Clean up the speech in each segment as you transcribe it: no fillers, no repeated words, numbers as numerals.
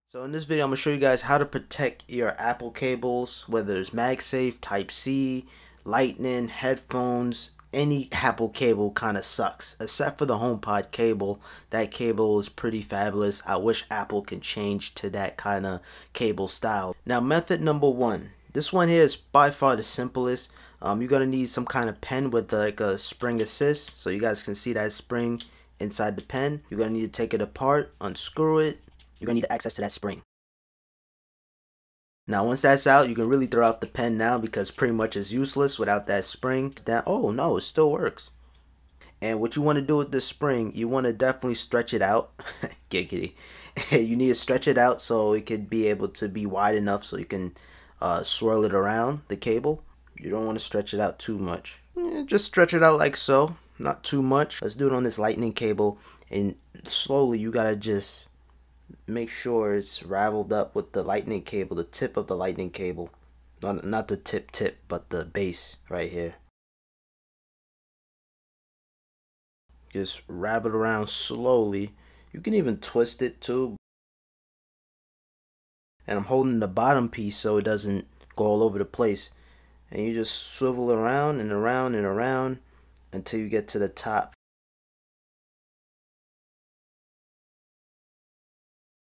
So in this video, I'm going to show you guys how to protect your Apple cables, whether it's MagSafe, Type-C, Lightning, headphones. Any Apple cable kind of sucks, except for the HomePod cable. That cable is pretty fabulous. I wish Apple can change to that kind of cable style. Now, method number one. This one here is by far the simplest. You're going to need some kind of pen with like a spring assist. So you guys can see that spring inside the pen. You're going to need to take it apart, unscrew it. You're going to need access to that spring. Now once that's out, you can really throw out the pen now because pretty much it's useless without that spring. Oh no, it still works. And what you want to do with this spring, you want to definitely stretch it out. Giggity. You need to stretch it out so it could be able to be wide enough so you can swirl it around the cable. You don't want to stretch it out too much. Just stretch it out like so, not too much. Let's do it on this lightning cable, and slowly you gotta just make sure it's raveled up with the lightning cable, the tip of the lightning cable. Not the tip, but the base right here. Just wrap it around slowly. You can even twist it too. And I'm holding the bottom piece so it doesn't go all over the place. And you just swivel around and around and around until you get to the top.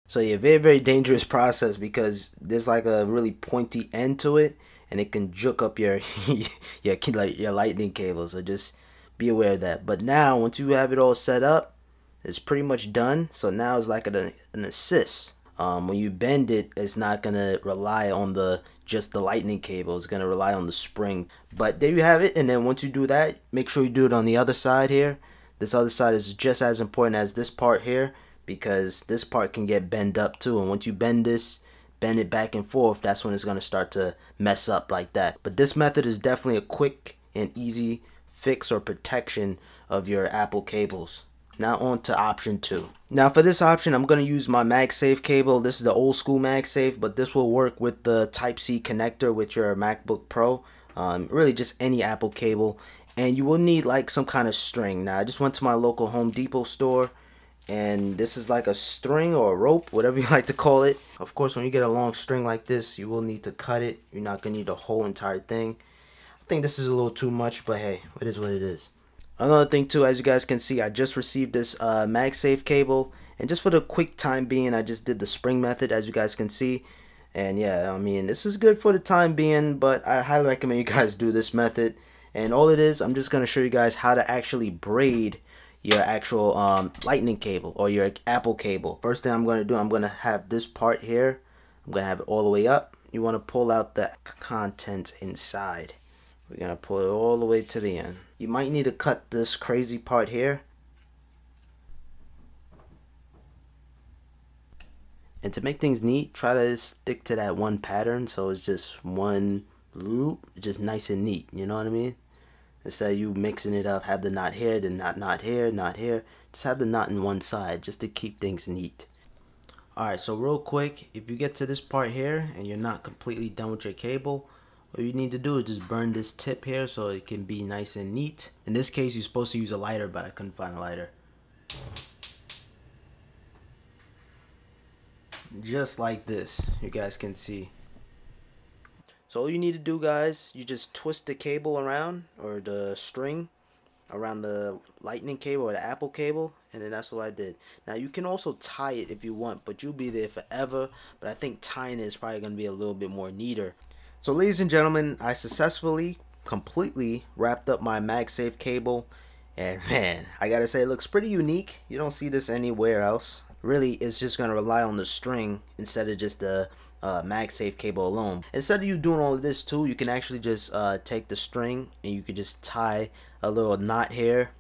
So yeah, very dangerous process because there's like a really pointy end to it, and it can juke up your your lightning cable. So just be aware of that. But now once you have it all set up, it's pretty much done. So now it's like an assist. When you bend it, it's not gonna rely on just the lightning cable. It's gonna rely on the spring. But there you have it. And then once you do that, make sure you do it on the other side here. This other side is just as important as this part here, because this part can get bent up too, and once you bend it back and forth, that's when it's going to start to mess up like that. But this method is definitely a quick and easy fix or protection of your Apple cables. Now on to option 2. Now for this option, I'm going to use my MagSafe cable. This is the old school MagSafe, but this will work with the Type-C connector with your MacBook Pro. Really just any Apple cable, and you will need like some kind of string. Now I just went to my local Home Depot store, and this is like a string or a rope, whatever you like to call it. Of course, when you get a long string like this, you will need to cut it. You're not gonna need the whole entire thing. I think this is a little too much, but hey, it is what it is. Another thing too, as you guys can see, I just received this MagSafe cable, and just for the quick time being, I just did the spring method, as you guys can see. And yeah, I mean, this is good for the time being, but I highly recommend you guys do this method. And all it is, I'm just gonna show you guys how to actually braid your actual lightning cable or your Apple cable. First thing I'm going to do, I'm going to have this part here. I'm going to have it all the way up. You want to pull out the contents inside. We're going to pull it all the way to the end. You might need to cut this crazy part here. And to make things neat, try to stick to that one pattern so it's just one loop, just nice and neat, you know what I mean? Instead of you mixing it up, have the knot here, then knot here, knot here. Just have the knot in one side just to keep things neat. Alright, so real quick, if you get to this part here and you're not completely done with your cable, all you need to do is just burn this tip here so it can be nice and neat. In this case, you're supposed to use a lighter, but I couldn't find a lighter. Just like this, you guys can see. So all you need to do, guys, you just twist the cable around, or the string around the lightning cable or the Apple cable, and then that's what I did. Now you can also tie it if you want, but you'll be there forever. But I think tying it is probably going to be a little bit more neater. So ladies and gentlemen, I successfully completely wrapped up my MagSafe cable, and man, I gotta say, it looks pretty unique. You don't see this anywhere else. Really, it's just going to rely on the string instead of just the MagSafe cable alone. Instead of you doing all of this too, you can actually just take the string and you can just tie a little knot here,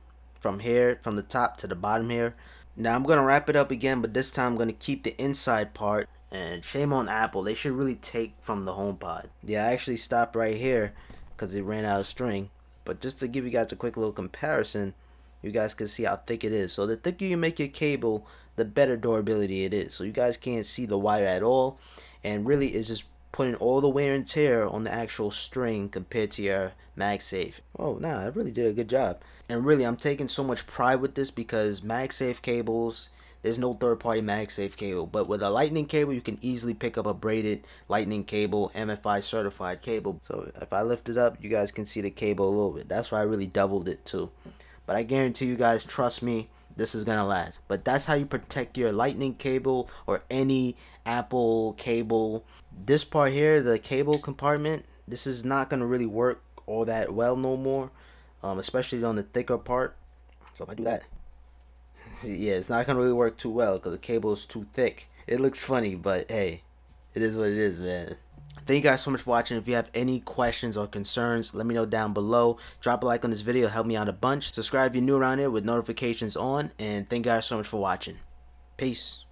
from the top to the bottom here. Now I'm gonna wrap it up again, but this time I'm gonna keep the inside part. And shame on Apple, they should really take from the HomePod. Yeah, I actually stopped right here because it ran out of string. But just to give you guys a quick little comparison, you guys can see how thick it is. So the thicker you make your cable, the better durability it is. So you guys can't see the wire at all, and really it's just putting all the wear and tear on the actual string compared to your MagSafe. Oh, nah, I really did a good job. And really, I'm taking so much pride with this because MagSafe cables, there's no third-party MagSafe cable. But with a lightning cable, you can easily pick up a braided lightning cable, MFI certified cable. So if I lift it up, you guys can see the cable a little bit. That's why I really doubled it too. But I guarantee you guys, trust me, this is gonna last. But that's how you protect your lightning cable or any Apple cable. This part here, the cable compartment, this is not gonna really work all that well no more, especially on the thicker part. So if I do that, yeah, it's not gonna really work too well because the cable is too thick. It looks funny, but hey, it is what it is, man. Thank you guys so much for watching. If you have any questions or concerns, let me know down below. Drop a like on this video, help me out a bunch. Subscribe if you're new around here with notifications on, and thank you guys so much for watching. Peace.